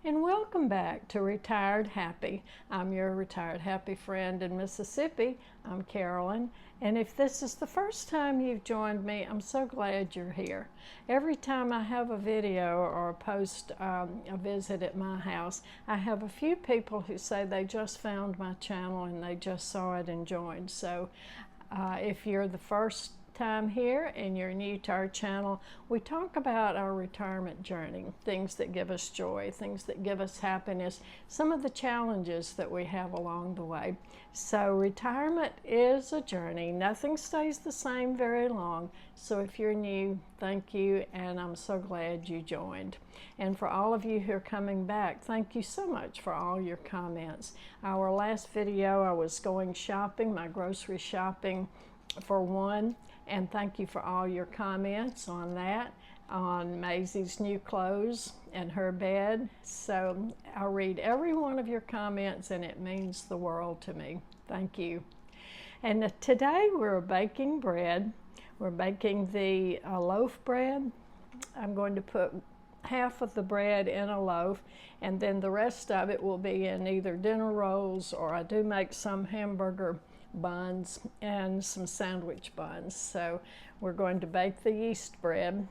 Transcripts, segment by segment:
and welcome back to Retired Happy. I'm your retired happy friend in Mississippi. I'm Carolyn, and if this is the first time you've joined me, I'm so glad you're here. Every time I have a video or post a visit at my house, I have a few people who say they just found my channel and they just saw it and joined. So if you're the first time here and you're new to our channel, we talk about our retirement journey, things that give us joy, things that give us happiness, some of the challenges that we have along the way. So retirement is a journey. Nothing stays the same very long. So if you're new, thank you, and I'm so glad you joined. And for all of you who are coming back, thank you so much for all your comments. Our last video, I was going shopping, my grocery shopping for one, and thank you for all your comments on that, on Maisie's new clothes and her bed. So I'll read every one of your comments, and it means the world to me. Thank you. And today we're baking bread. We're baking the loaf bread. I'm going to put half of the bread in a loaf, and then the rest of it will be in either dinner rolls, or I do make some hamburger buns and some sandwich buns. So we're going to bake the yeast bread,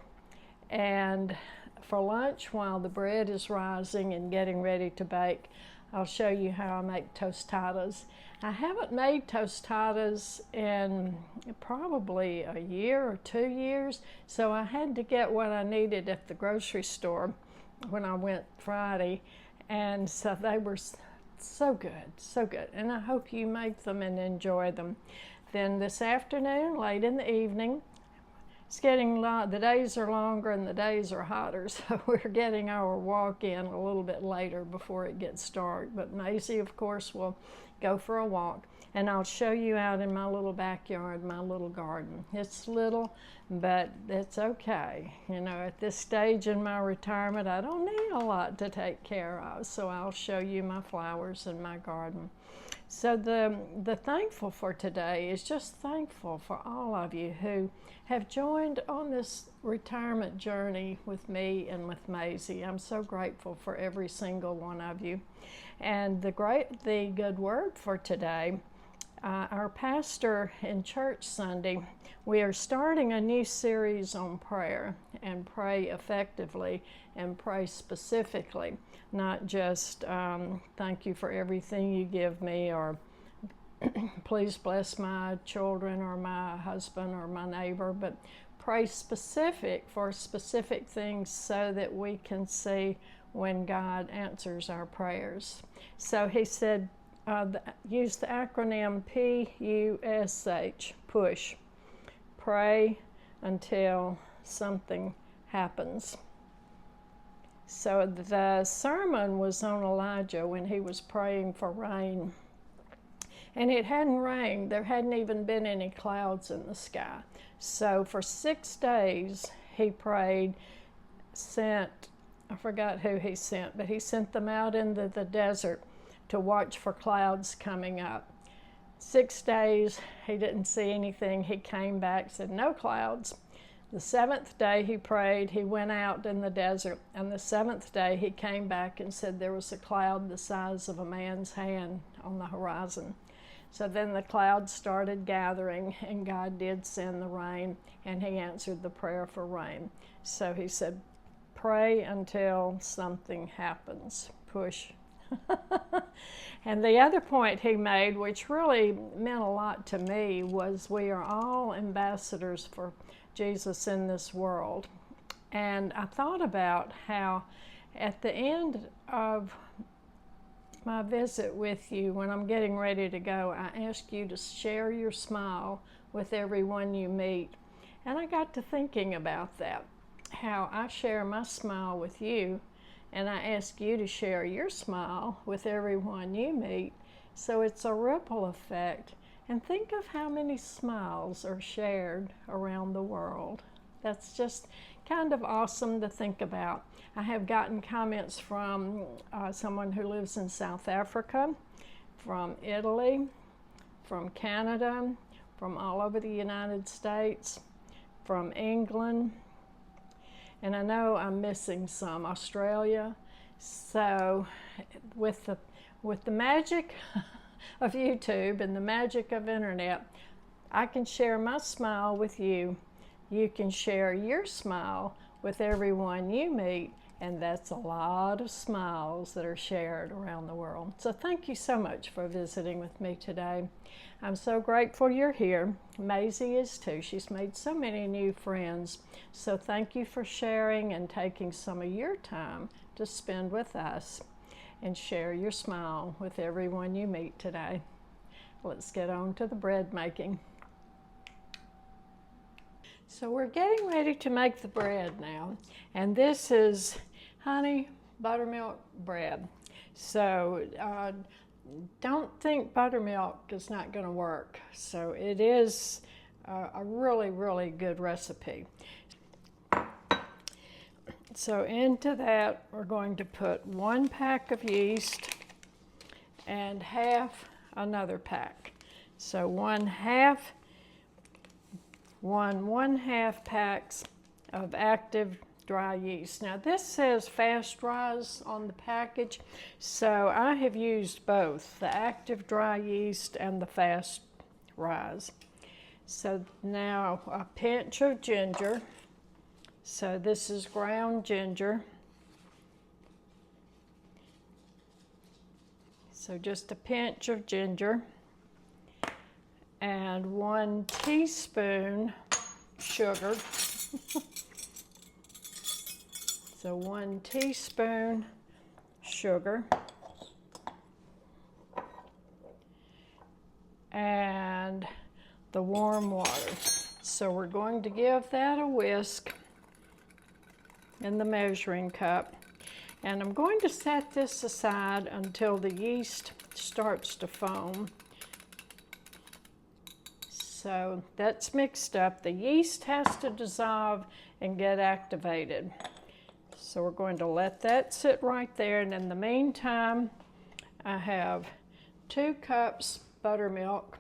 and for lunch, while the bread is rising and getting ready to bake, I'll show you how I make tostadas. I haven't made tostadas in probably a year or 2 years, so I had to get what I needed at the grocery store when I went Friday, and so they were so good, so good, and I hope you make them and enjoy them. Then this afternoon, late in the evening, it's getting the days are longer and the days are hotter, so we're getting our walk in a little bit later before it gets dark. But Maisie, of course, will go for a walk, and I'll show you out in my little backyard, my little garden. It's little, but it's okay. You know, at this stage in my retirement, I don't need a lot to take care of, so I'll show you my flowers and my garden. So the thankful for today is just thankful for all of you who have joined on this retirement journey with me and with Maisie. I'm so grateful for every single one of you. And the good word for today, our pastor in church Sunday, we are starting a new series on prayer, and pray effectively and pray specifically, not just thank you for everything you give me, or please bless my children or my husband or my neighbor, but pray specific for specific things so that we can see when God answers our prayers. So he said, use the acronym PUSH, push. Pray until something happens. So the sermon was on Elijah when he was praying for rain. And it hadn't rained. There hadn't even been any clouds in the sky. So for 6 days he prayed, I forgot who he sent, but he sent them out into the desert to watch for clouds coming up. 6 days, he didn't see anything. He came back, said, no clouds. The 7th day he prayed, he went out in the desert, and the 7th day he came back and said there was a cloud the size of a man's hand on the horizon. So then the clouds started gathering, and God did send the rain, and he answered the prayer for rain. So he said, pray until something happens. Push. And the other point he made, which really meant a lot to me, was we are all ambassadors for Jesus in this world. And I thought about how at the end of my visit with you, when I'm getting ready to go, I ask you to share your smile with everyone you meet. And I got to thinking about that, how I share my smile with you, and I ask you to share your smile with everyone you meet. So it's a ripple effect. And think of how many smiles are shared around the world. That's just kind of awesome to think about. I have gotten comments from someone who lives in South Africa, from Italy, from Canada, from all over the United States, from England, and I know I'm missing some, Australia. So with the magic of YouTube and the magic of internet, I can share my smile with you. You can share your smile with everyone you meet, and that's a lot of smiles that are shared around the world. So thank you so much for visiting with me today. I'm so grateful you're here. Maisie is too. She's made so many new friends. So thank you for sharing and taking some of your time to spend with us and share your smile with everyone you meet today. Let's get on to the bread making. So we're getting ready to make the bread now, and this is honey buttermilk bread. So don't think buttermilk is not going to work. So it is a really, really good recipe. So into that we're going to put 1 pack of yeast and half another pack. So 1/2 packs of active dry yeast. Now this says fast rise on the package, so I have used both the active dry yeast and the fast rise. So now a pinch of ginger. So this is ground ginger. So just a pinch of ginger. And 1 teaspoon sugar. So 1 teaspoon sugar. And the warm water. So we're going to give that a whisk in the measuring cup. And I'm going to set this aside until the yeast starts to foam. So that's mixed up. The yeast has to dissolve and get activated. So we're going to let that sit right there, and in the meantime, I have 2 cups buttermilk,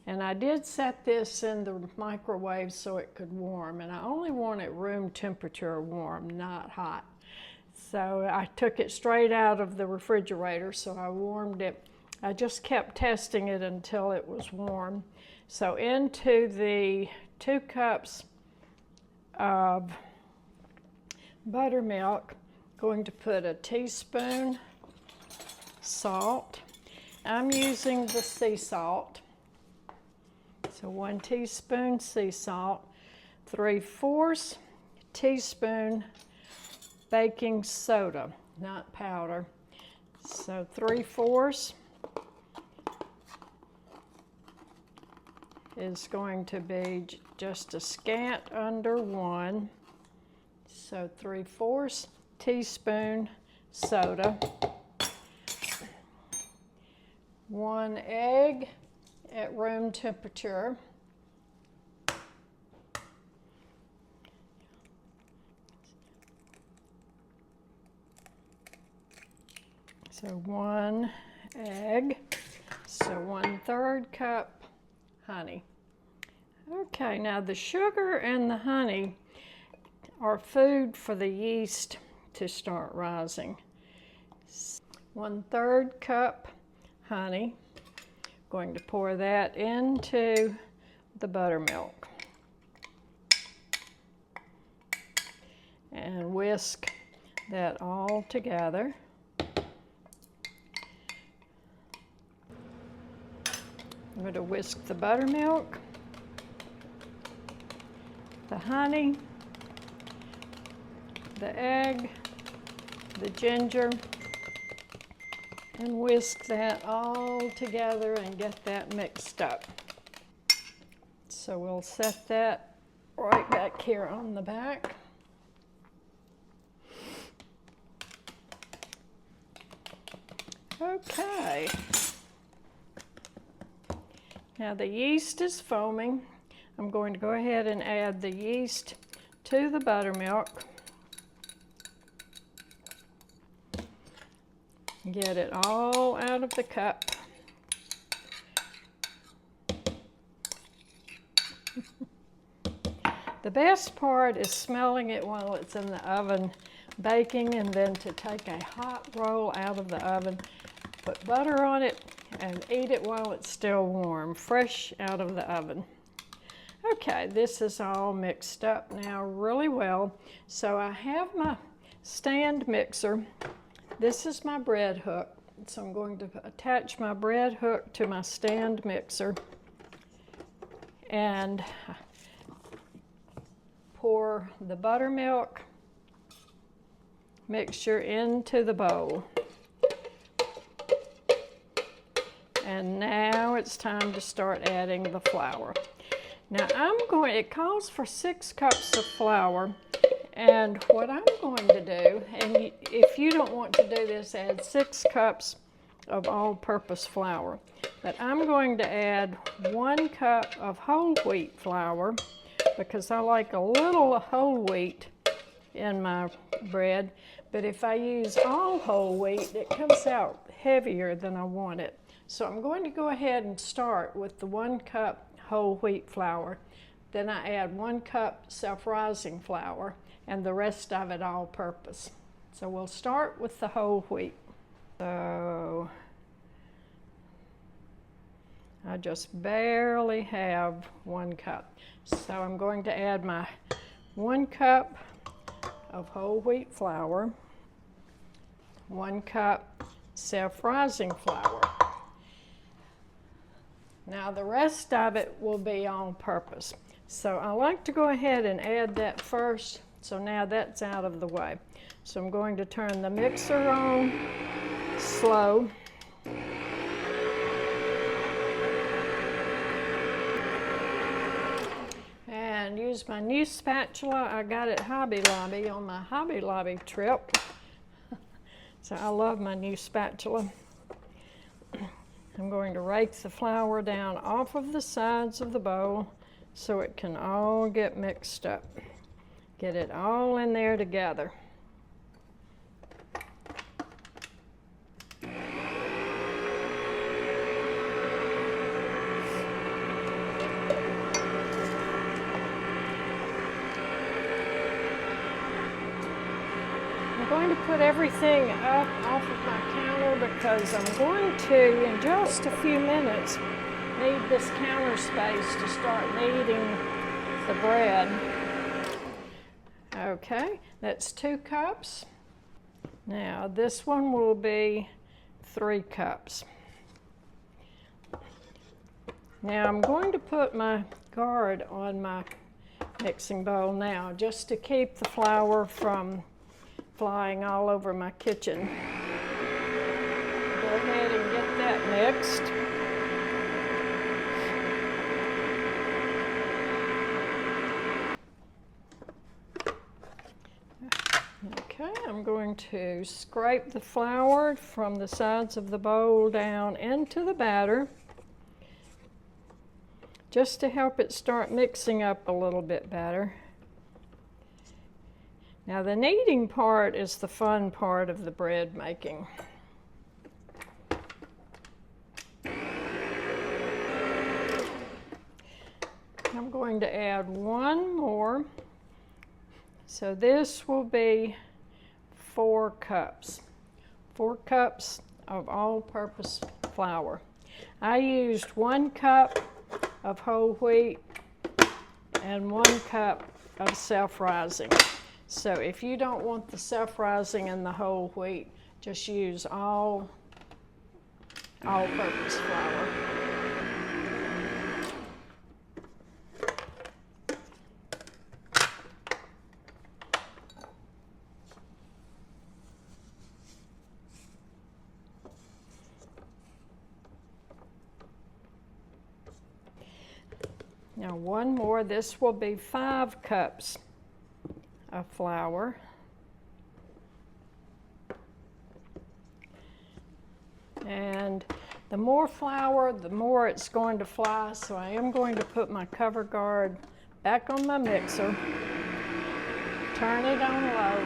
and I did set this in the microwave so it could warm, and I only want it room temperature warm, not hot. So I took it straight out of the refrigerator, so I warmed it. I just kept testing it until it was warm. So into the 2 cups of buttermilk, going to put a teaspoon salt. I'm using the sea salt. So 1 teaspoon sea salt, 3/4 teaspoon baking soda, not powder. So 3/4 is going to be just a scant under 1. So 3/4 teaspoon soda, 1 egg at room temperature, so 1 egg, so 1/3 cup honey. Okay, now the sugar and the honey are food for the yeast to start rising. 1/3 cup honey. Going to pour that into the buttermilk and whisk that all together. I'm going to whisk the buttermilk, the honey, the egg, the ginger, and whisk that all together and get that mixed up. So we'll set that right back here on the back. Okay. Now the yeast is foaming. I'm going to go ahead and add the yeast to the buttermilk. Get it all out of the cup. The best part is smelling it while it's in the oven baking, and then to take a hot roll out of the oven, put butter on it, and eat it while it's still warm, fresh out of the oven. Okay, this is all mixed up now really well. So I have my stand mixer. This is my bread hook. So I'm going to attach my bread hook to my stand mixer and pour the buttermilk mixture into the bowl. And now it's time to start adding the flour. Now it calls for 6 cups of flour, and what I'm going to do, and if you don't want to do this, add 6 cups of all-purpose flour. But I'm going to add 1 cup of whole wheat flour because I like a little whole wheat in my bread. But if I use all whole wheat, it comes out heavier than I want it. So I'm going to go ahead and start with the 1 cup whole wheat flour. Then I add 1 cup self-rising flour and the rest of it all-purpose. So we'll start with the whole wheat. So I just barely have 1 cup. So I'm going to add my 1 cup of whole wheat flour, 1 cup self-rising flour. Now the rest of it will be all-purpose. So I like to go ahead and add that first. So now that's out of the way. So I'm going to turn the mixer on slow. And use my new spatula I got at Hobby Lobby on my Hobby Lobby trip. So I love my new spatula. I'm going to rake the flour down off of the sides of the bowl so it can all get mixed up. Get it all in there together. I'm going to put everything up off of my counter because I'm going to, in just a few minutes, need this counter space to start kneading the bread. Okay, that's 2 cups. Now this one will be 3 cups. Now I'm going to put my guard on my mixing bowl now just to keep the flour from flying all over my kitchen. Go ahead and get that mixed. Okay, I'm going to scrape the flour from the sides of the bowl down into the batter just to help it start mixing up a little bit better. Now the kneading part is the fun part of the bread making. I'm going to add 1 more. So this will be 4 cups. 4 cups of all-purpose flour. I used 1 cup of whole wheat and 1 cup of self-rising. So if you don't want the self-rising and the whole wheat, just use all-purpose flour. Now 1 more, this will be 5 cups of flour. And the more flour, the more it's going to fly, so I am going to put my cover guard back on my mixer, turn it on low.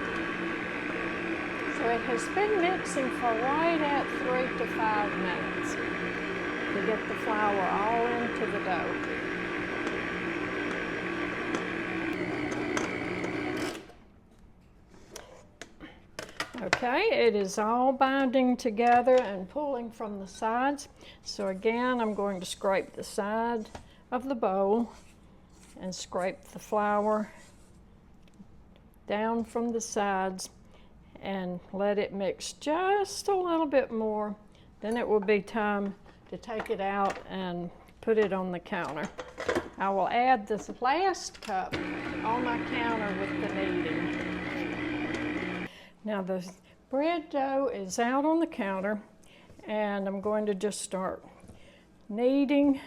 So it has been mixing for right at 3 to 5 minutes to get the flour all into the dough. Okay, it is all binding together and pulling from the sides. So again, I'm going to scrape the side of the bowl and scrape the flour down from the sides and let it mix just a little bit more. Then it will be time to take it out and put it on the counter. I will add this last cup on my counter with the kneading. Now the bread dough is out on the counter, and I'm going to just start kneading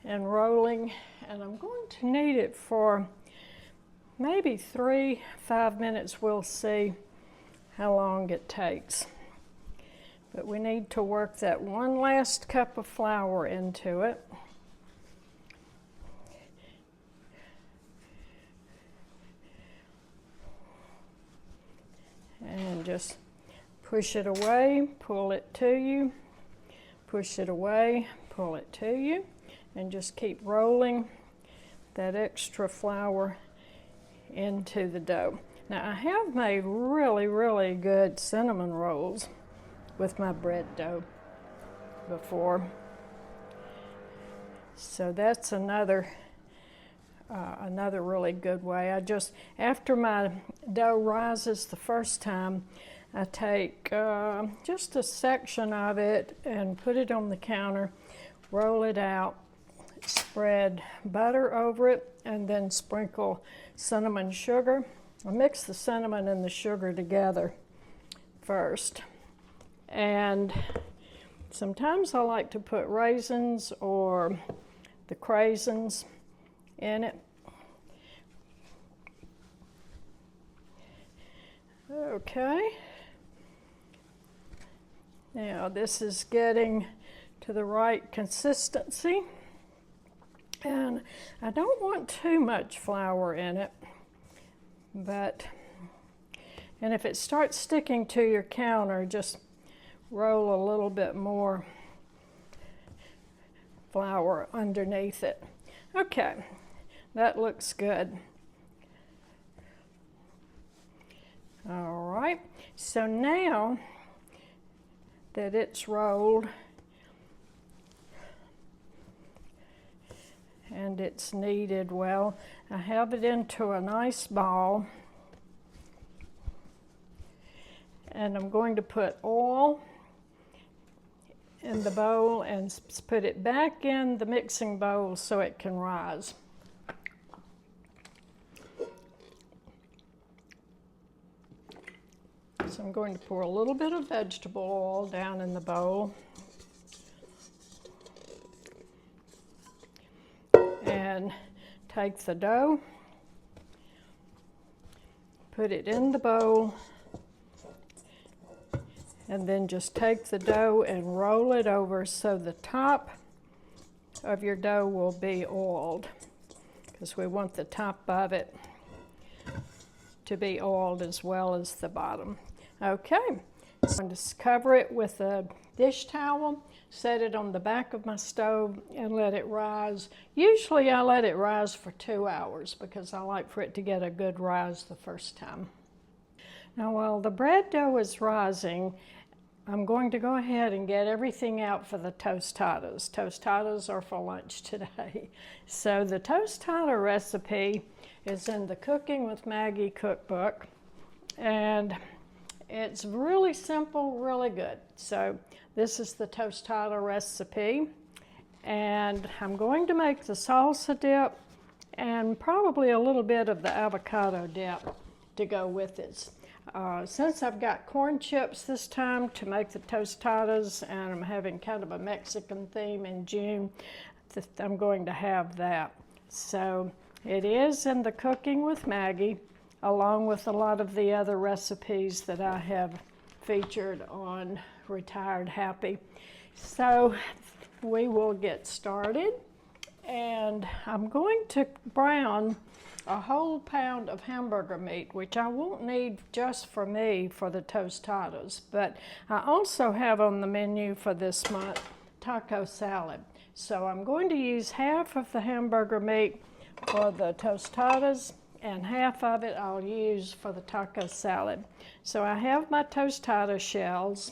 and rolling, and I'm going to knead it for maybe 3-5 minutes. We'll see how long it takes. But we need to work that one last cup of flour into it. And just push it away, pull it to you, push it away, pull it to you, and just keep rolling that extra flour into the dough. Now I have made really, really good cinnamon rolls with my bread dough before. So that's another really good way. After my dough rises the first time, I take just a section of it and put it on the counter, roll it out, spread butter over it, and then sprinkle cinnamon sugar. I mix the cinnamon and the sugar together first. And sometimes I like to put raisins or the craisins in it. Okay. Now this is getting to the right consistency. And I don't want too much flour in it, and if it starts sticking to your counter, just roll a little bit more flour underneath it. Okay, that looks good. All right, so now that it's rolled and it's kneaded well, I have it into a nice ball, and I'm going to put oil in the bowl and put it back in the mixing bowl so it can rise. So I'm going to pour a little bit of vegetable oil down in the bowl. And take the dough, put it in the bowl, and then just take the dough and roll it over so the top of your dough will be oiled, because we want the top of it to be oiled as well as the bottom. Okay, I'm going to cover it with a dish towel, set it on the back of my stove, and let it rise. Usually I let it rise for 2 hours because I like for it to get a good rise the first time. Now while the bread dough is rising, I'm going to go ahead and get everything out for the tostadas. Tostadas are for lunch today. So the tostada recipe is in the Cooking with Maggie cookbook, and it's really simple, really good. So this is the tostada recipe, and I'm going to make the salsa dip and probably a little bit of the avocado dip to go with it. Since I've got corn chips this time to make the tostadas, and I'm having kind of a Mexican theme in June, I'm going to have that. So it is in the Cooking with Maggie, along with a lot of the other recipes that I have featured on Retired Happy. So we will get started, and I'm going to brown a whole pound of hamburger meat, which I won't need just for me for the tostadas, but I also have on the menu for this month taco salad. So I'm going to use half of the hamburger meat for the tostadas and half of it I'll use for the taco salad. So I have my tostada shells,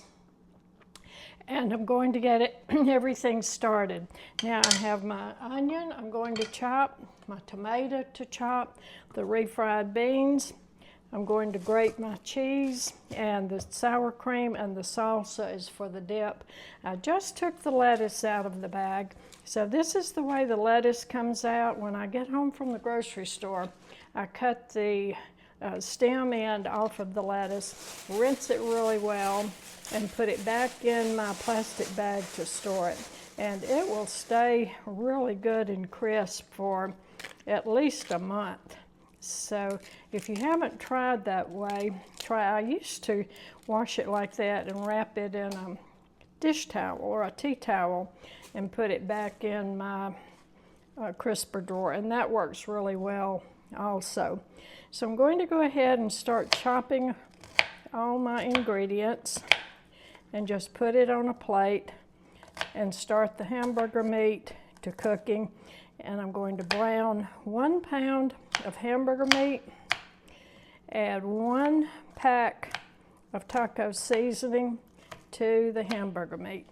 and I'm going to get everything started. Now I have my onion I'm going to chop, my tomato to chop, the refried beans. I'm going to grate my cheese, and the sour cream and the salsa is for the dip. I just took the lettuce out of the bag. So this is the way the lettuce comes out. When I get home from the grocery store, I cut the stem end off of the lettuce, rinse it really well, and put it back in my plastic bag to store it. And it will stay really good and crisp for at least a month. So if you haven't tried that way, I used to wash it like that and wrap it in a dish towel or a tea towel and put it back in my crisper drawer, and that works really well also. So I'm going to go ahead and start chopping all my ingredients and just put it on a plate and start the hamburger meat to cooking. And I'm going to brown 1 pound of hamburger meat, add 1 pack of taco seasoning to the hamburger meat.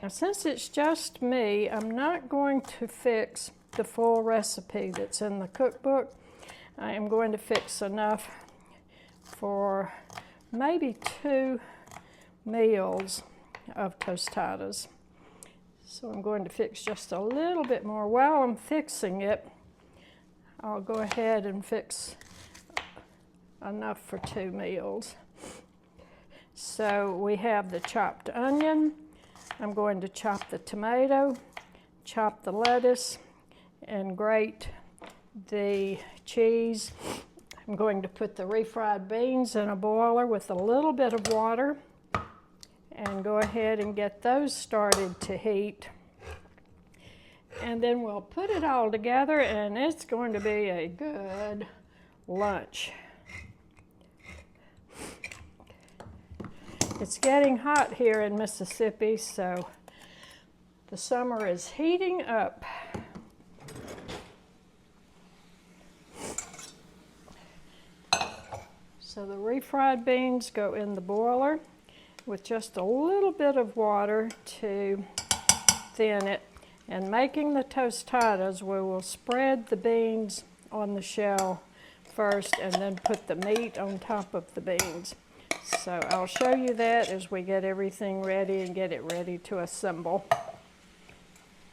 Now, since it's just me, I'm not going to fix the full recipe that's in the cookbook. I am going to fix enough for maybe 2 meals of tostadas. So I'm going to fix just a little bit more. While I'm fixing it, I'll go ahead and fix enough for 2 meals. So we have the chopped onion. I'm going to chop the tomato, chop the lettuce, and grate the cheese. I'm going to put the refried beans in a boiler with a little bit of water and go ahead and get those started to heat. And then we'll put it all together, and it's going to be a good lunch. It's getting hot here in Mississippi, so the summer is heating up. So the refried beans go in the boiler with just a little bit of water to thin it. And making the tostadas, we will spread the beans on the shell first and then put the meat on top of the beans. So I'll show you that as we get everything ready and get it ready to assemble.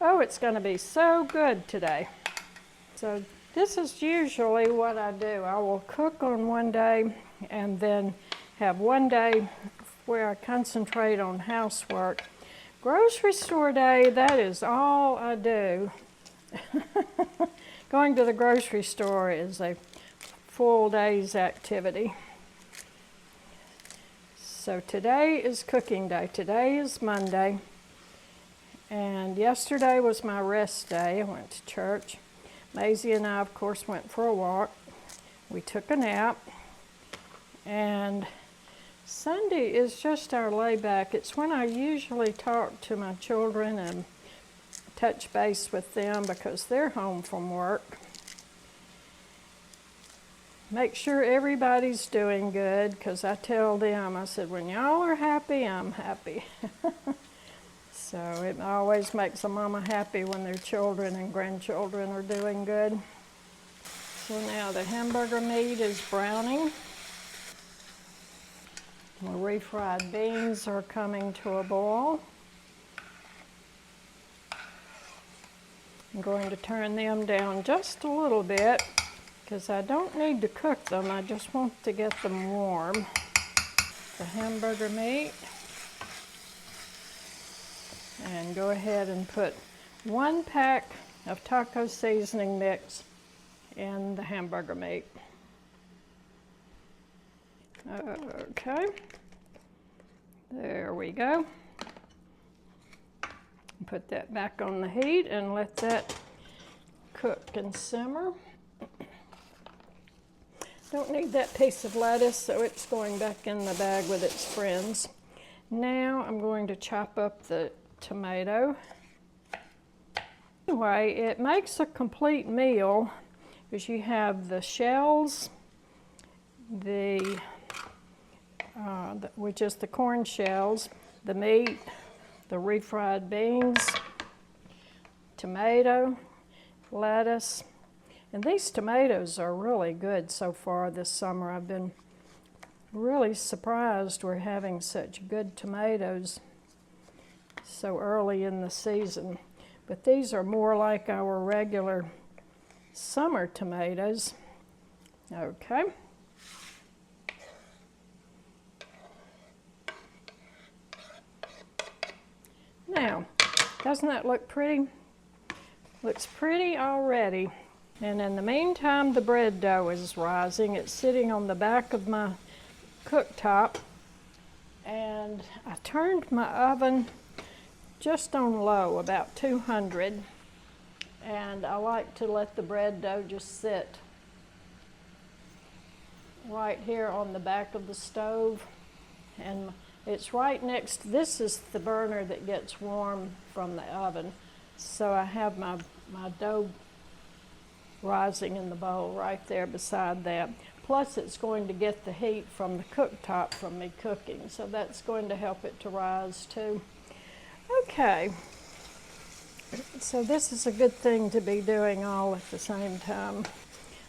Oh, it's going to be so good today. So this is usually what I do. I will cook on one day and then have one day where I concentrate on housework. Grocery store day, that is all I do. Going to the grocery store is a full day's activity. So today is cooking day. Today is Monday. And yesterday was my rest day. I went to church. Maisie and I, of course, went for a walk. We took a nap. And Sunday is just our layback. It's when I usually talk to my children and touch base with them because they're home from work. Make sure everybody's doing good, because I tell them, I said, when y'all are happy, I'm happy. So it always makes a mama happy when their children and grandchildren are doing good. So now the hamburger meat is browning. The refried beans are coming to a boil. I'm going to turn them down just a little bit because I don't need to cook them. I just want to get them warm. The hamburger meat. And go ahead and put 1 pack of taco seasoning mix in the hamburger meat. Okay, there we go. Put that back on the heat and let that cook and simmer. Don't need that piece of lettuce, so it's going back in the bag with its friends. Now I'm going to chop up the tomato. Anyway, it makes a complete meal is you have the shells, which is the corn shells, the meat, the refried beans, tomato, lettuce. And these tomatoes are really good so far this summer. I've been really surprised we're having such good tomatoes so early in the season. But these are more like our regular summer tomatoes. Okay. Now, doesn't that look pretty? Looks pretty already. And in the meantime, the bread dough is rising. It's sitting on the back of my cooktop. And I turned my oven just on low, about 200. And I like to let the bread dough just sit right here on the back of the stove. And it's right next, this is the burner that gets warm from the oven. So I have my dough rising in the bowl right there beside that. Plus it's going to get the heat from the cooktop from me cooking. So that's going to help it to rise too. Okay. So this is a good thing to be doing all at the same time.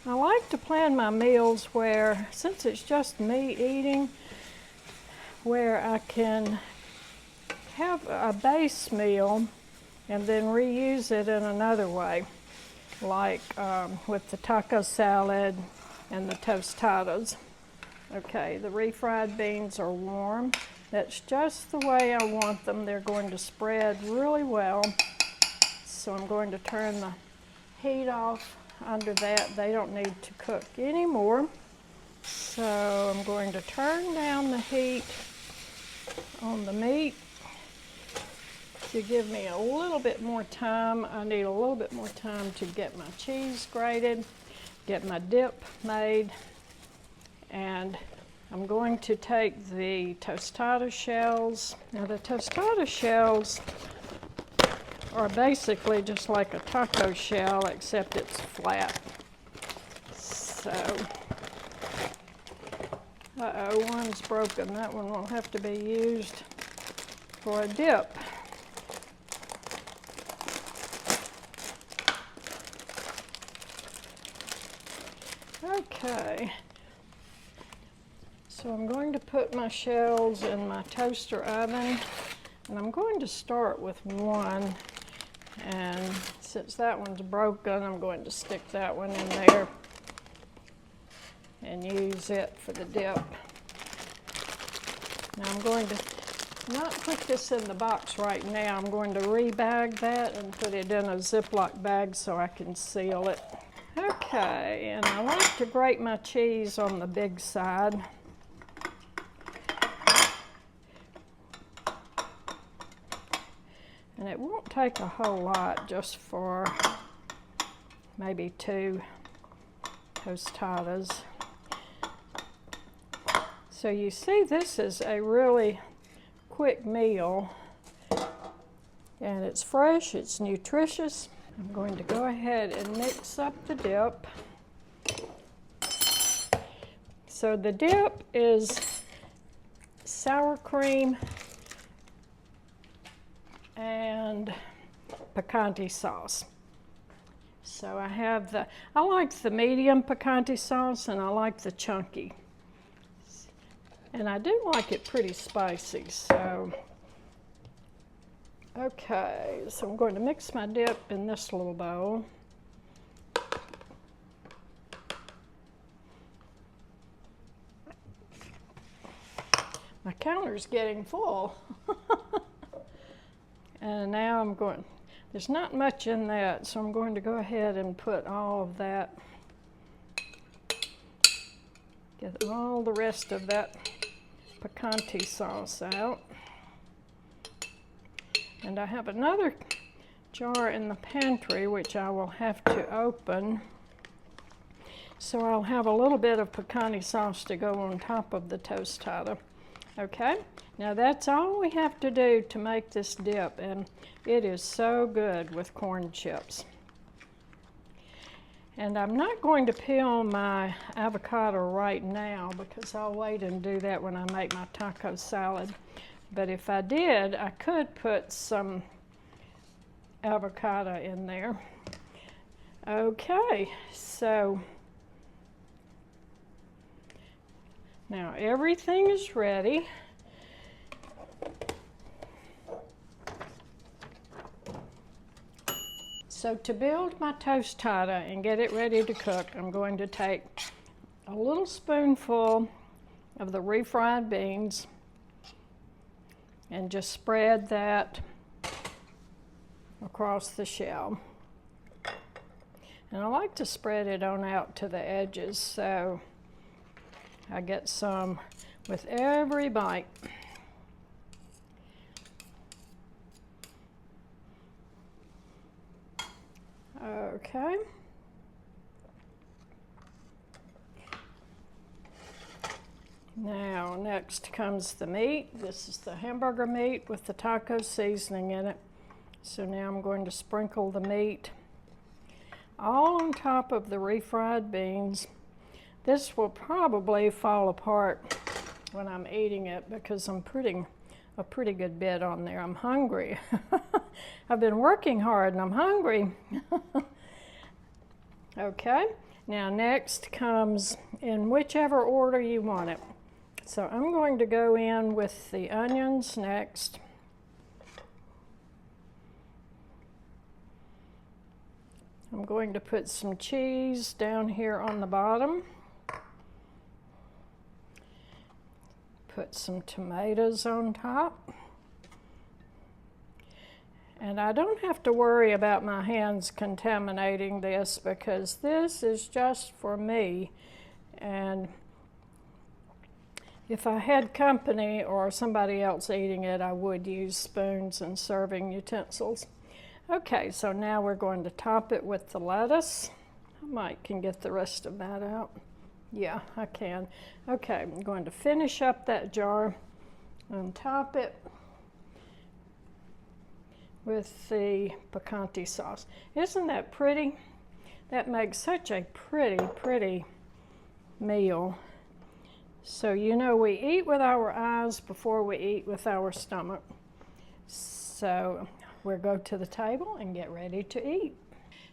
I like to plan my meals where, since it's just me eating, where I can have a base meal and then reuse it in another way, like with the taco salad and the tostadas. Okay, the refried beans are warm. That's just the way I want them. They're going to spread really well. So I'm going to turn the heat off under that. They don't need to cook anymore. So I'm going to turn down the heat on the meat to give me a little bit more time. I need a little bit more time to get my cheese grated, get my dip made, and I'm going to take the tostada shells. Now the tostada shells are basically just like a taco shell, except it's flat. So, one's broken. That one will have to be used for a dip. Okay. So I'm going to put my shells in my toaster oven, and I'm going to start with one. And since that one's broken, I'm going to stick that one in there and use it for the dip. Now I'm going to not put this in the box right now. I'm going to rebag that and put it in a Ziploc bag so I can seal it. Okay, and I like to grate my cheese on the big side. And it won't take a whole lot, just for maybe 2 tostadas. So you see, this is a really quick meal, and it's fresh, it's nutritious. I'm going to go ahead and mix up the dip. So the dip is sour cream and picante sauce. So I like the medium picante sauce, and I like the chunky. And I do like it pretty spicy, so. Okay, so I'm going to mix my dip in this little bowl. My counter's getting full. And now there's not much in that, so I'm going to go ahead and put all of that, get all the rest of that picante sauce out. And I have another jar in the pantry, which I will have to open. So I'll have a little bit of picante sauce to go on top of the tostada. Okay, now that's all we have to do to make this dip, and it is so good with corn chips. And I'm not going to peel my avocado right now because I'll wait and do that when I make my taco salad. But if I did, I could put some avocado in there. Okay, so now everything is ready. So to build my tostada and get it ready to cook, I'm going to take a little spoonful of the refried beans and just spread that across the shell. And I like to spread it on out to the edges so I get some with every bite. Okay. Now, next comes the meat. This is the hamburger meat with the taco seasoning in it. So now I'm going to sprinkle the meat all on top of the refried beans. This will probably fall apart when I'm eating it because I'm putting a pretty good bit on there. I'm hungry. I've been working hard and I'm hungry. Okay, now next comes in whichever order you want it. So I'm going to go in with the onions next. I'm going to put some cheese down here on the bottom. Put some tomatoes on top. And I don't have to worry about my hands contaminating this because this is just for me. And if I had company or somebody else eating it, I would use spoons and serving utensils. Okay, so now we're going to top it with the lettuce. I can get the rest of that out. Yeah, I can. Okay, I'm going to finish up that jar and top it with the picante sauce. Isn't that pretty? That makes such a pretty meal. So you know we eat with our eyes before we eat with our stomach. So we'll go to the table and get ready to eat.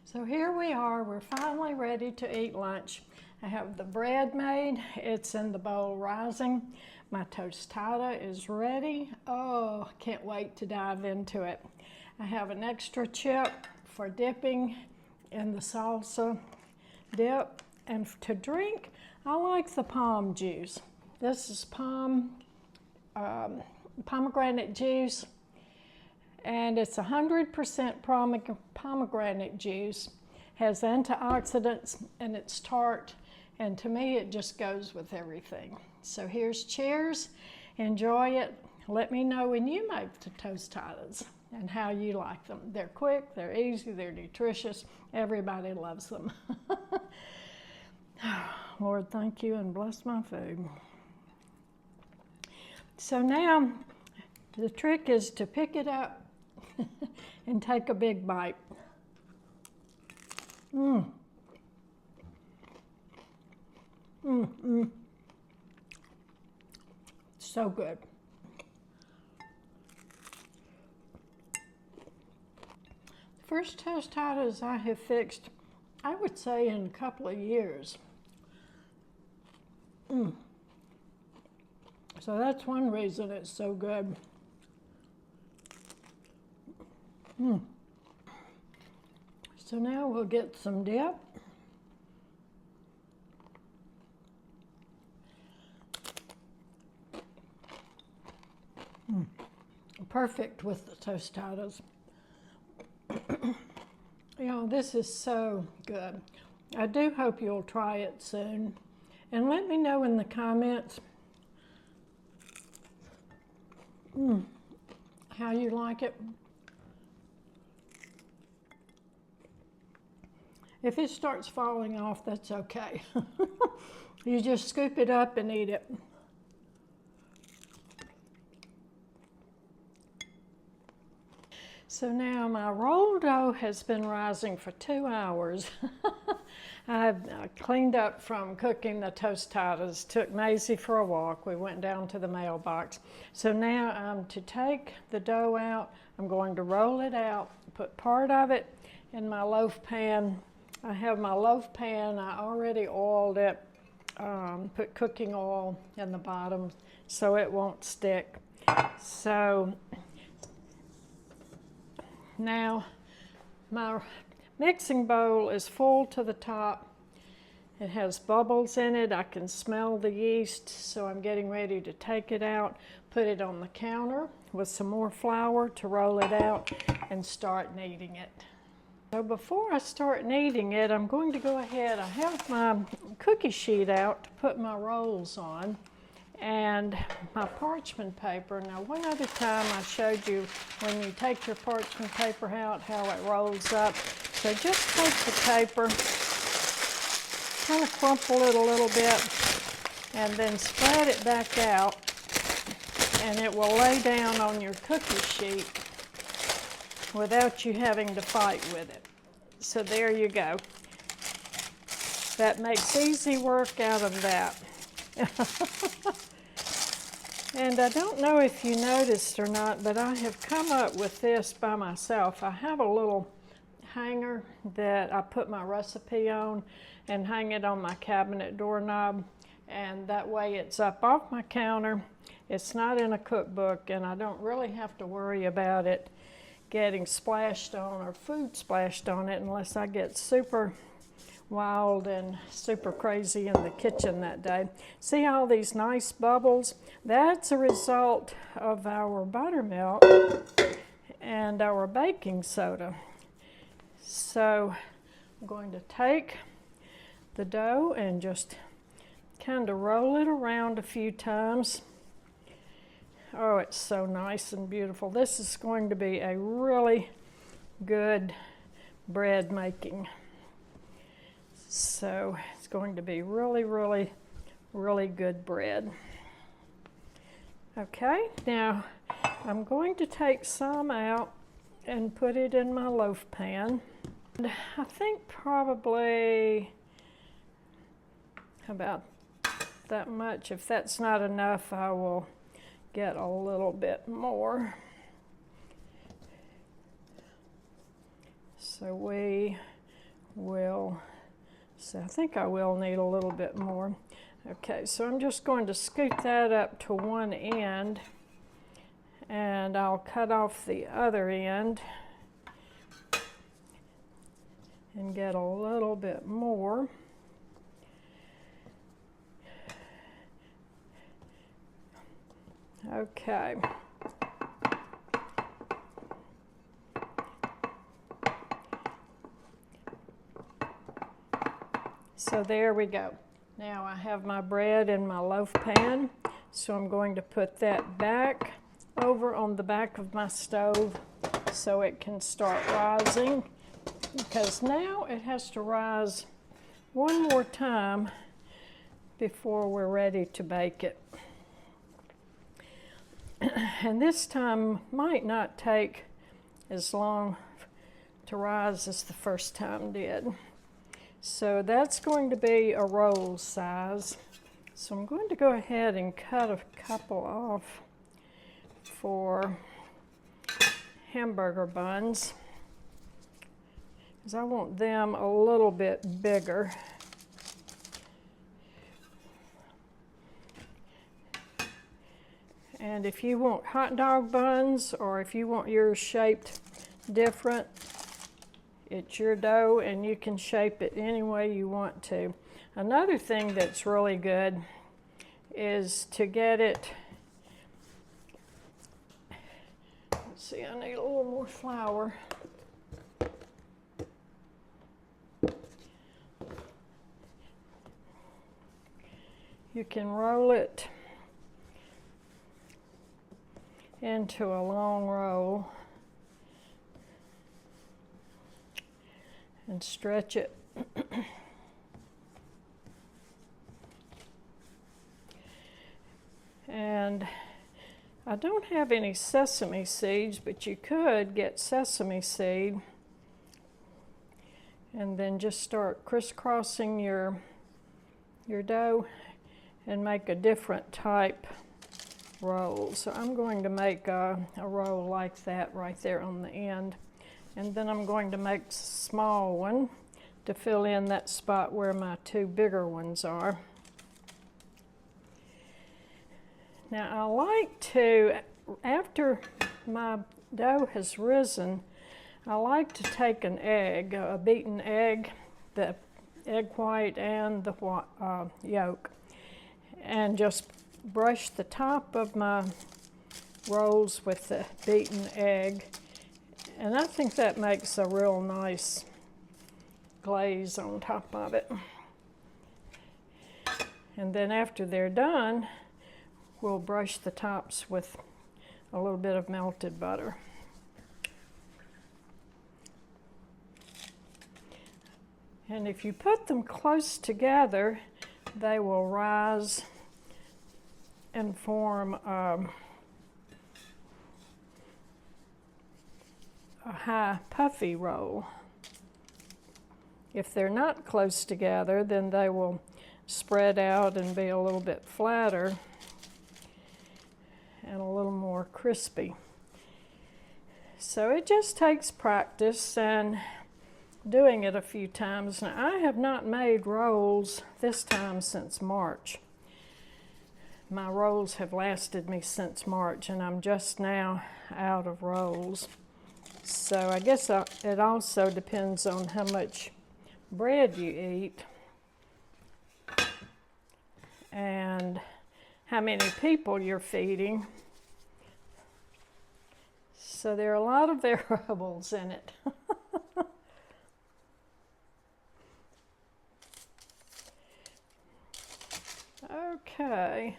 So here we are, we're finally ready to eat lunch. I have the bread made, it's in the bowl rising. My tostada is ready. Oh, can't wait to dive into it. I have an extra chip for dipping in the salsa dip. And to drink, I like the POM juice. This is pomegranate juice. And it's 100% pomegranate juice, has antioxidants, and it's tart, and to me it just goes with everything. So here's cheers, enjoy it. Let me know when you make the tostadas and how you like them. They're quick, they're easy, they're nutritious, everybody loves them. Lord, thank you and bless my food. So now the trick is to pick it up and take a big bite. So good. First tostadas I have fixed, I would say in a couple of years. So that's one reason it's so good. So now we'll get some dip. Perfect with the tostadas. You know, this is so good. I do hope you'll try it soon. And let me know in the comments how you like it. If it starts falling off, that's okay. You just scoop it up and eat it. So now my roll dough has been rising for 2 hours. I've cleaned up from cooking the tostadas, took Maisie for a walk. We went down to the mailbox. So now I'm to take the dough out. I'm going to roll it out, put part of it in my loaf pan. I have my loaf pan, I already oiled it, put cooking oil in the bottom so it won't stick. So now my mixing bowl is full to the top. It has bubbles in it. I can smell the yeast, so I'm getting ready to take it out, put it on the counter with some more flour to roll it out and start kneading it. So before I start kneading it, I'm going to go ahead. I have my cookie sheet out to put my rolls on and my parchment paper. Now, one other time I showed you when you take your parchment paper out how it rolls up. So just take the paper, kind of crumple it a little bit, and then spread it back out, and it will lay down on your cookie sheet without you having to fight with it. So there you go. That makes easy work out of that. And I don't know if you noticed or not, but I have come up with this by myself. I have a little hanger that I put my recipe on and hang it on my cabinet doorknob, and that way it's up off my counter. It's not in a cookbook, and I don't really have to worry about it getting splashed on or food splashed on it unless I get super wild and super crazy in the kitchen that day. See all these nice bubbles? That's a result of our buttermilk and our baking soda. So I'm going to take the dough and just kind of roll it around a few times. Oh, it's so nice and beautiful. This is going to be a really good bread making. So it's going to be really, really, really good bread. Okay, now I'm going to take some out and put it in my loaf pan. And I think probably about that much. If that's not enough, I will get a little bit more. So we will, so I think I will need a little bit more. Okay, so I'm just going to scoot that up to one end, and I'll cut off the other end and get a little bit more. Okay. So there we go. Now I have my bread in my loaf pan, so I'm going to put that back over on the back of my stove so it can start rising, because now it has to rise one more time before we're ready to bake it. And this time might not take as long to rise as the first time did. So that's going to be a roll size. So I'm going to go ahead and cut a couple off for hamburger buns, because I want them a little bit bigger. And if you want hot dog buns, or if you want yours shaped different, it's your dough and you can shape it any way you want to. Another thing that's really good is to get it, let's see, I need a little more flour. You can roll it into a long roll and stretch it. And I don't have any sesame seeds, but you could get sesame seed and then just start crisscrossing your dough and make a different type roll. So I'm going to make a roll like that right there on the end, and then I'm going to make a small one to fill in that spot where my two bigger ones are. Now I like to, after my dough has risen, I like to take an egg, a beaten egg, the egg white and the yolk, and just brush the top of my rolls with the beaten egg. And I think that makes a real nice glaze on top of it. And then after they're done, we'll brush the tops with a little bit of melted butter. And if you put them close together, they will rise and form a high puffy roll. If they're not close together, then they will spread out and be a little bit flatter and a little more crispy. So it just takes practice and doing it a few times. Now, I have not made rolls this time since March. My rolls have lasted me since March, and I'm just now out of rolls. So I guess it also depends on how much bread you eat and how many people you're feeding. So there are a lot of variables in it. Okay.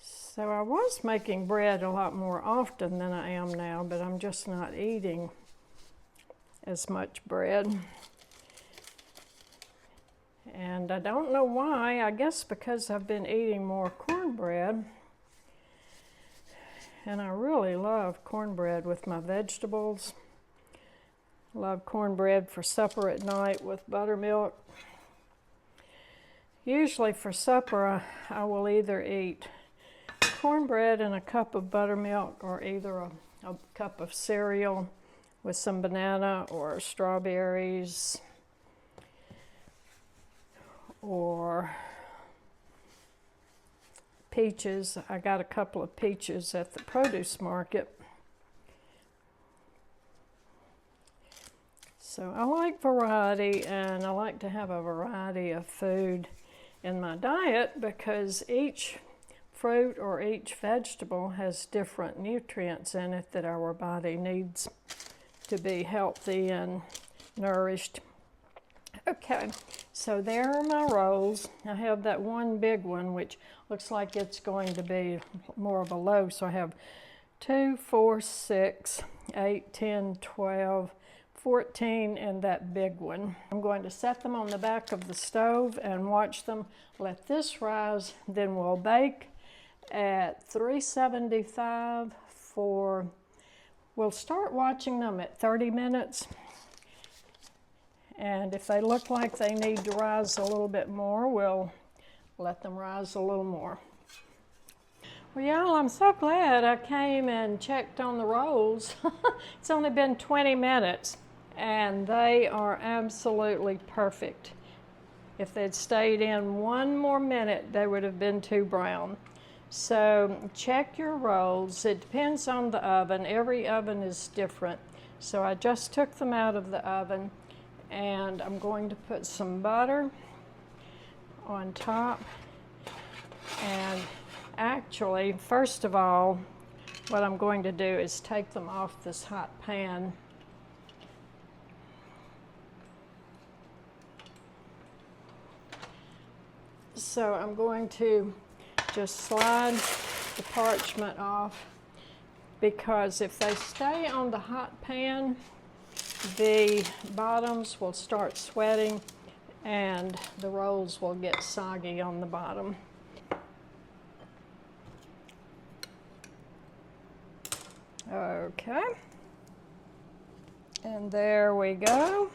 So I was making bread a lot more often than I am now, but I'm just not eating as much bread. And I don't know why. I guess because I've been eating more cornbread. And I really love cornbread with my vegetables. Love cornbread for supper at night with buttermilk. Usually for supper, I will either eat cornbread and a cup of buttermilk, or either a cup of cereal with some banana or strawberries, or peaches. I got a couple of peaches at the produce market. So I like variety, and I like to have a variety of food in my diet because each fruit or each vegetable has different nutrients in it that our body needs to be healthy and nourished. Okay, so there are my rolls. I have that one big one which looks like it's going to be more of a loaf. So I have 2, 4, 6, 8, 10, 12, 14, and that big one. I'm going to set them on the back of the stove and watch them. Let this rise, then we'll bake at 375 for, we'll start watching them at 30 minutes. And if they look like they need to rise a little bit more, we'll let them rise a little more. Well, y'all, I'm so glad I came and checked on the rolls. It's only been 20 minutes, and they are absolutely perfect. If they'd stayed in one more minute, they would have been too brown. So check your rolls. It depends on the oven. Every oven is different. So I just took them out of the oven, and I'm going to put some butter on top. And actually, first of all, what I'm going to do is take them off this hot pan. So I'm going to just slide the parchment off, because if they stay on the hot pan, the bottoms will start sweating and the rolls will get soggy on the bottom. Okay. And there we go.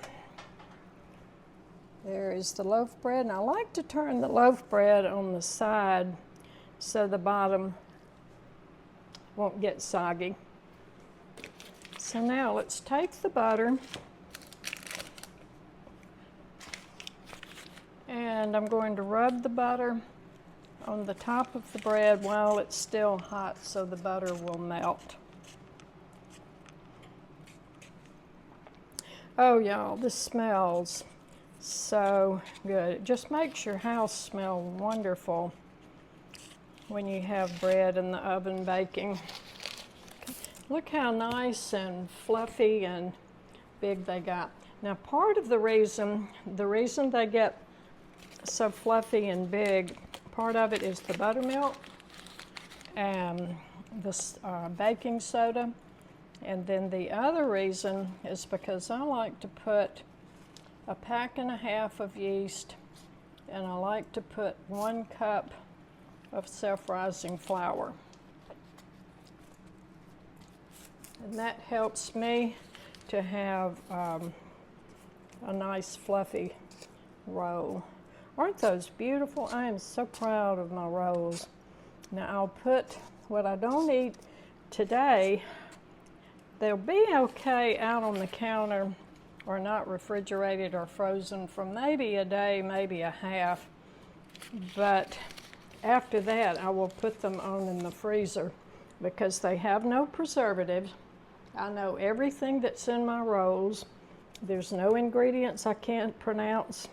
There is the loaf bread. And I like to turn the loaf bread on the side so the bottom won't get soggy. So now let's take the butter and I'm going to rub the butter on the top of the bread while it's still hot so the butter will melt. Oh y'all, this smells so good. It just makes your house smell wonderful when you have bread in the oven baking. Look how nice and fluffy and big they got. Now part of the reason they get so fluffy and big, part of it is the buttermilk and the baking soda. And then the other reason is because I like to put a pack and a half of yeast and I like to put 1 cup of self-rising flour. And that helps me to have a nice fluffy roll. Aren't those beautiful? I am so proud of my rolls. Now I'll put what I don't eat today. They'll be okay out on the counter or not refrigerated or frozen for maybe a day, maybe a half. But after that, I will put them on in the freezer because they have no preservatives. I know everything that's in my rolls. There's no ingredients I can't pronounce,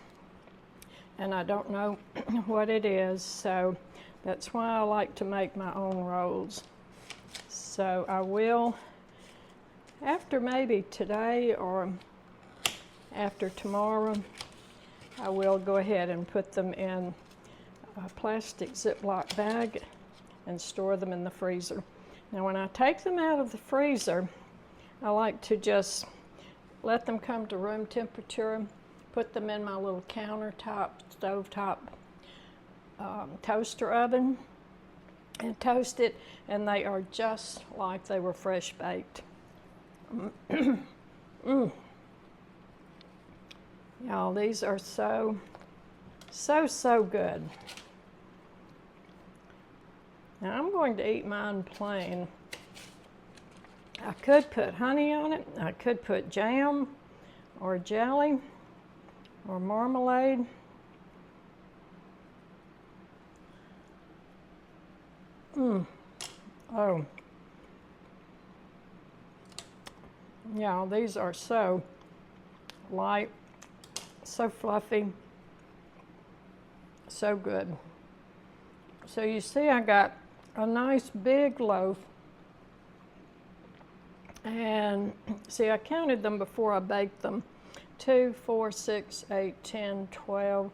and I don't know what it is, so that's why I like to make my own rolls. So I will, after maybe today or after tomorrow, I will go ahead and put them in a plastic Ziploc bag and store them in the freezer. Now when I take them out of the freezer, I like to just let them come to room temperature, put them in my little countertop, stovetop toaster oven and toast it, and they are just like they were fresh baked. Y'all, these are so good. Now I'm going to eat mine plain. I could put honey on it. I could put jam or jelly or marmalade. Oh. Yeah, these are so light, so fluffy, so good. So you see I got a nice big loaf, and see I counted them before I baked them. 2, 4, 6, 8, 10, 12,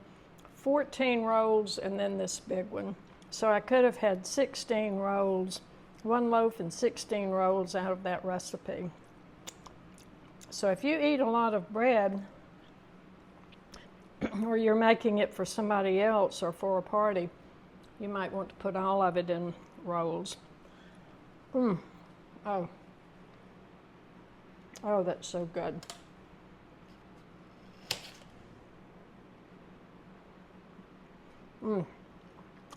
14 rolls, and then this big one. So I could have had 16 rolls, 1 loaf and 16 rolls out of that recipe. So if you eat a lot of bread, or you're making it for somebody else or for a party, you might want to put all of it in rolls. Oh, that's so good.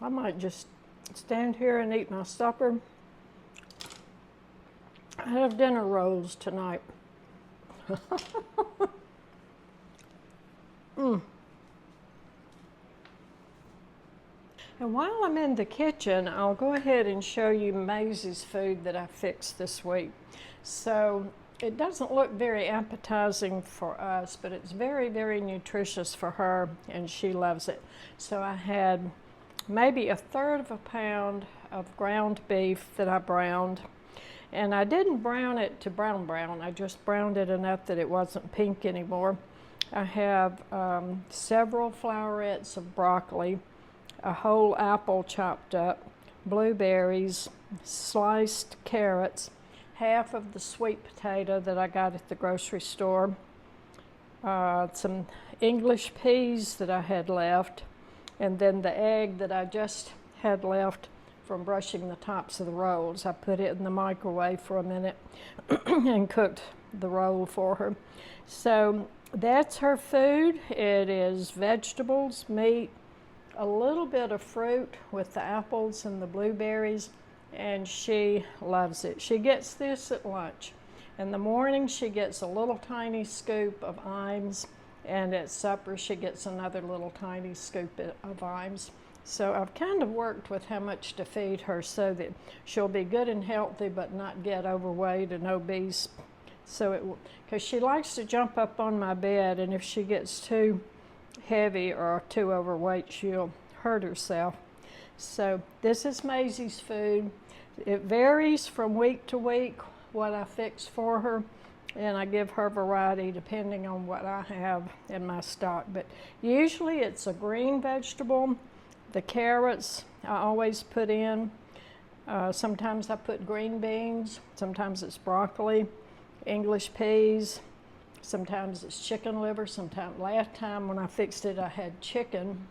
I might just stand here and eat my supper. I have dinner rolls tonight. And while I'm in the kitchen, I'll go ahead and show you Maisie's food that I fixed this week. So it doesn't look very appetizing for us, but it's very, very nutritious for her, and she loves it. So I had maybe 1/3 of a pound of ground beef that I browned. And I didn't brown it to brown. I just browned it enough that it wasn't pink anymore. I have several flowerets of broccoli, a whole apple chopped up, blueberries, sliced carrots, half of the sweet potato that I got at the grocery store, some English peas that I had left, and then the egg that I just had left from brushing the tops of the rolls. I put it in the microwave for a minute and cooked the roll for her. So that's her food. It is vegetables, meat, a little bit of fruit with the apples and the blueberries, and she loves it. She gets this at lunch. In the morning, she gets a little tiny scoop of Iams, and at supper, she gets another little tiny scoop of Iams. So I've kind of worked with how much to feed her so that she'll be good and healthy but not get overweight and obese. So because she likes to jump up on my bed, and if she gets too heavy or too overweight, she'll hurt herself. So this is Maisie's food. It varies from week to week what I fix for her, and I give her variety depending on what I have in my stock. But usually it's a green vegetable. The carrots I always put in. Sometimes I put green beans, sometimes it's broccoli, English peas, sometimes it's chicken liver. Last time when I fixed it, I had chicken,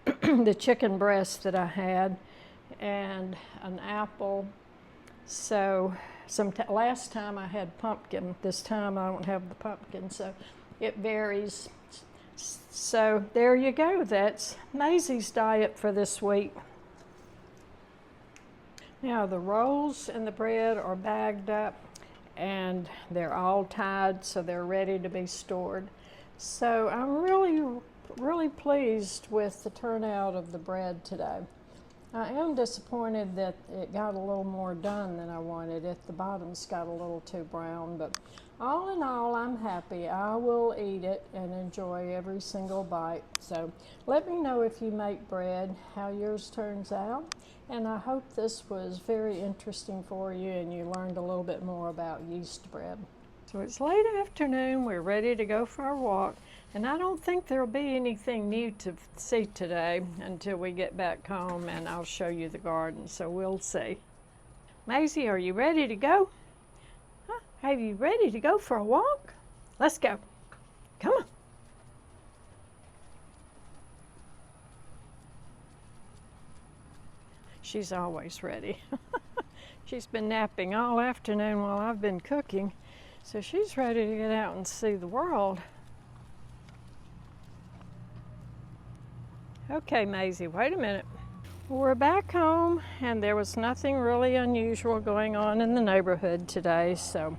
the chicken breast that I had, and an apple. So last time I had pumpkin. This time I don't have the pumpkin, so it varies. So there you go. That's Maisie's diet for this week. Now the rolls and the bread are bagged up, and they're all tied, so they're ready to be stored. So I'm really pleased with the turnout of the bread today. I am disappointed that it got a little more done than I wanted. The bottom's got a little too brown, but all in all, I'm happy. I will eat it and enjoy every single bite. So let me know if you make bread, how yours turns out. And I hope this was very interesting for you and you learned a little bit more about yeast bread. So it's late afternoon, we're ready to go for our walk. And I don't think there'll be anything new to see today until we get back home, and I'll show you the garden, so we'll see. Maisie, are you ready to go? Huh? Are you ready to go for a walk? Let's go. Come on. She's always ready. She's been napping all afternoon while I've been cooking, so she's ready to get out and see the world. Okay, Maisie, wait a minute. We're back home, and there was nothing really unusual going on in the neighborhood today, so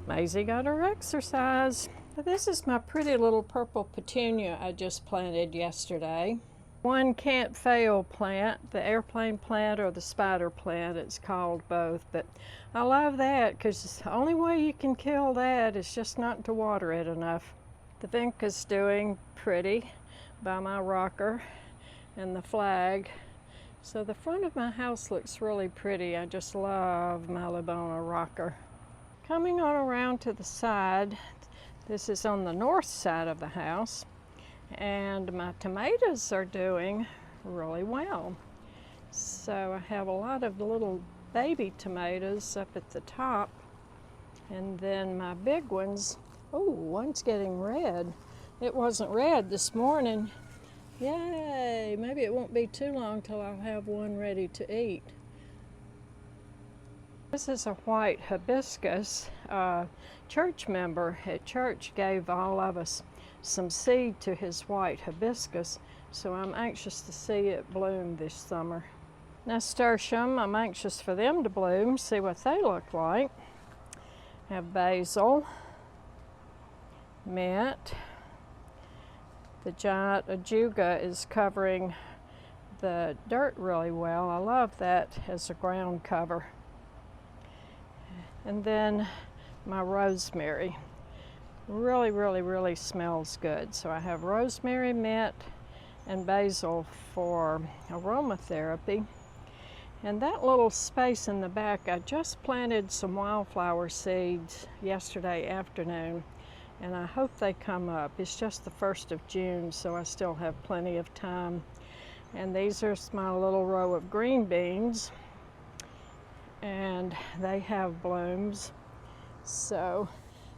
Maisie got her exercise. This is my pretty little purple petunia I just planted yesterday. One can't fail plant, the airplane plant or the spider plant, it's called both, but I love that because the only way you can kill that is just not to water it enough. The vinca's doing pretty by my rocker and the flag. So the front of my house looks really pretty. I just love my Labona rocker. Coming on around to the side, this is on the north side of the house, and my tomatoes are doing really well. So I have a lot of little baby tomatoes up at the top, and then my big ones, oh, one's getting red. It wasn't red this morning. Yay! Maybe it won't be too long till I'll have one ready to eat. This is a white hibiscus. A church member at church gave all of us some seed to his white hibiscus, so I'm anxious to see it bloom this summer. Nasturtium, I'm anxious for them to bloom, see what they look like. I have basil, mint. The giant ajuga is covering the dirt really well. I love that as a ground cover. And then my rosemary. Really smells good. So I have rosemary, mint, and basil for aromatherapy. And that little space in the back, I just planted some wildflower seeds yesterday afternoon, and I hope they come up. It's just the 1st of June, so I still have plenty of time. And these are my little row of green beans, and they have blooms. So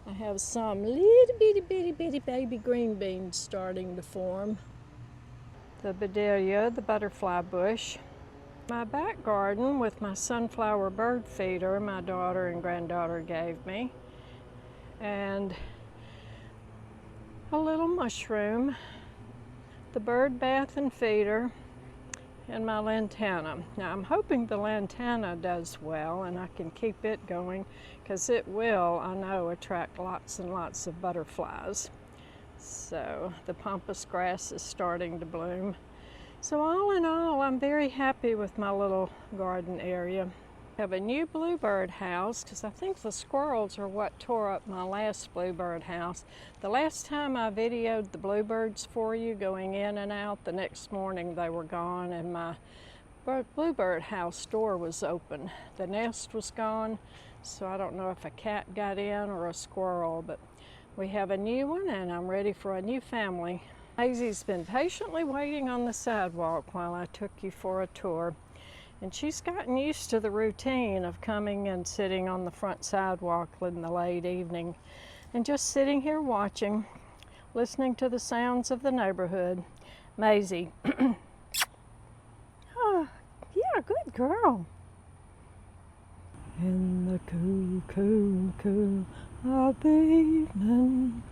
I have some little bitty baby green beans starting to form. The Bedelia, the butterfly bush, My back garden with my sunflower bird feeder my daughter and granddaughter gave me, and a little mushroom, the bird bath and feeder, and my lantana. Now I'm hoping the lantana does well and I can keep it going, because it will, I know, attract lots and lots of butterflies. So the pampas grass is starting to bloom. So all in all, I'm very happy with my little garden area. I have a new bluebird house, because I think the squirrels are what tore up my last bluebird house. The last time I videoed the bluebirds for you going in and out, the next morning they were gone and my bluebird house door was open. The nest was gone, so I don't know if a cat got in or a squirrel, but we have a new one and I'm ready for a new family. Maisie's been patiently waiting on the sidewalk while I took you for a tour. And she's gotten used to the routine of coming and sitting on the front sidewalk in the late evening and just sitting here watching, listening to the sounds of the neighborhood. Maisie. Oh, yeah, good girl. In the cool, cool, cool of the evening,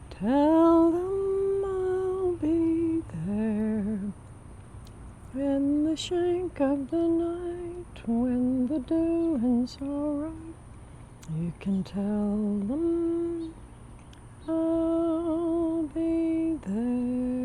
tell them I'll be there. In the shank of the night, when the doing's alright, you can tell them I'll be there.